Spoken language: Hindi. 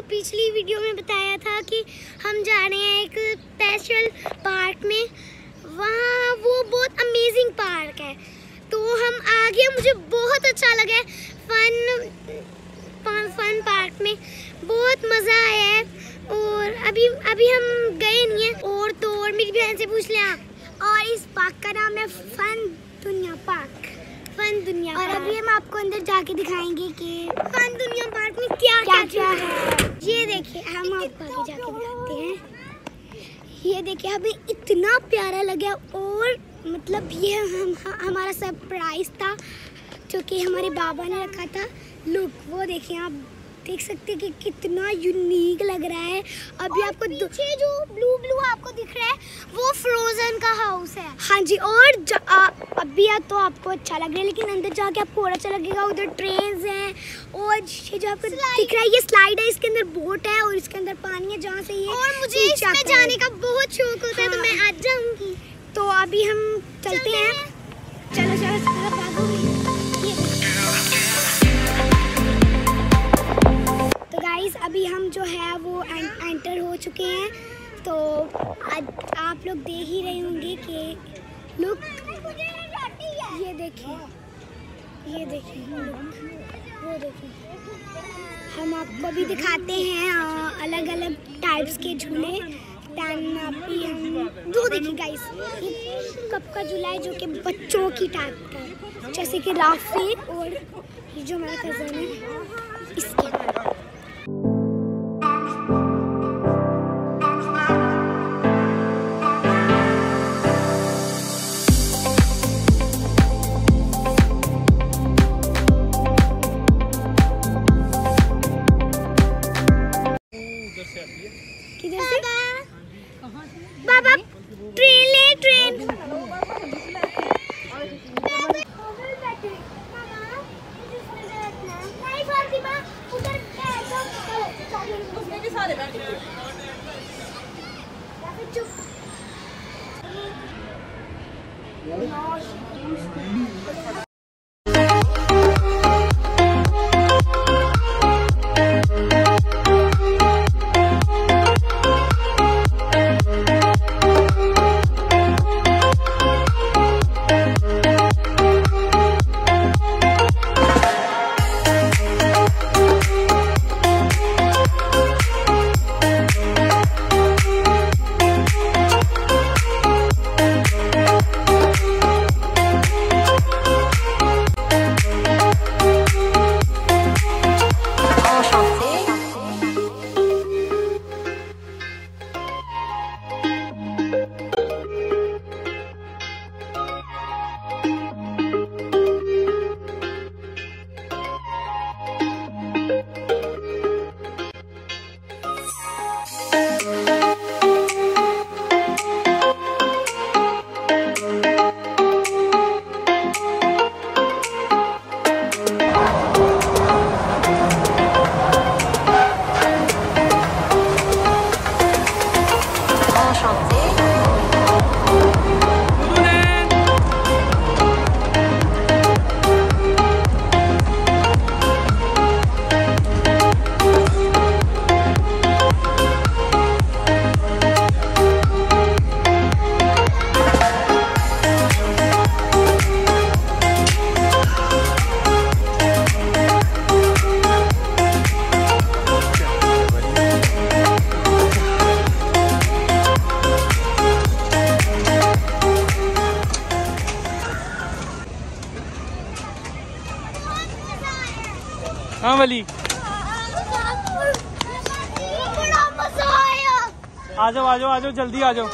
पिछली वीडियो में बताया था कि हम जा रहे हैं एक स्पेशल पार्क में। वहाँ वो बहुत अमेजिंग पार्क है, तो हम आ गए। मुझे बहुत अच्छा लगा फन पार्क में, बहुत मज़ा आया है। और अभी हम गए नहीं हैं। और तो और मेरी बहन से पूछ लिया। और इस पार्क का नाम है फन दुनिया पार्क। फन दुनिया। और अभी हम आपको अंदर जाके दिखाएंगे कि फन दुनिया पार्क में क्या है। ये देखिए, हम आपको आगे जाके दिखाते हैं। ये देखिए, हमें इतना प्यारा लगा। और मतलब ये हमारा सरप्राइज था जो कि हमारे बाबा ने रखा था। लुक, वो देखिए, आप देख सकते हैं कि कितना यूनिक लग रहा है। अभी आपको पीछे जो ब्लू आपको दिख रहा है वो फ्रोजन का हाउस है। हाँ जी। और अभी तो आपको अच्छा लग रहा है, लेकिन अंदर जाके आपको और अच्छा लगेगा। उधर ट्रेन्स हैं और ये जो आपको दिख रहा है ये स्लाइड है। इसके अंदर बोट है और इसके अंदर पानी है जहाँ से ये। और मुझे इसमें जाने का बहुत शौक होता है, तो मैं आज जाऊँगी। तो अभी हम चलते हैं। चलो भागो। अभी हम जो है वो एंटर हो चुके हैं। तो आज आप लोग देख ही रहे होंगे कि लुक, ये देखिए, वो देखिए। हम आपको भी दिखाते हैं अलग अलग टाइप्स के झूले। अभी हम दो देखिए गाइस, ये कप का झूला है जो कि बच्चों की टाइप का है, जैसे कि राफी। और ये जो हमारा कज़न है इसके बाबा ट्रेन ले, ट्रेन। हाँ वली, आ जाओ जल्दी आ जाओ।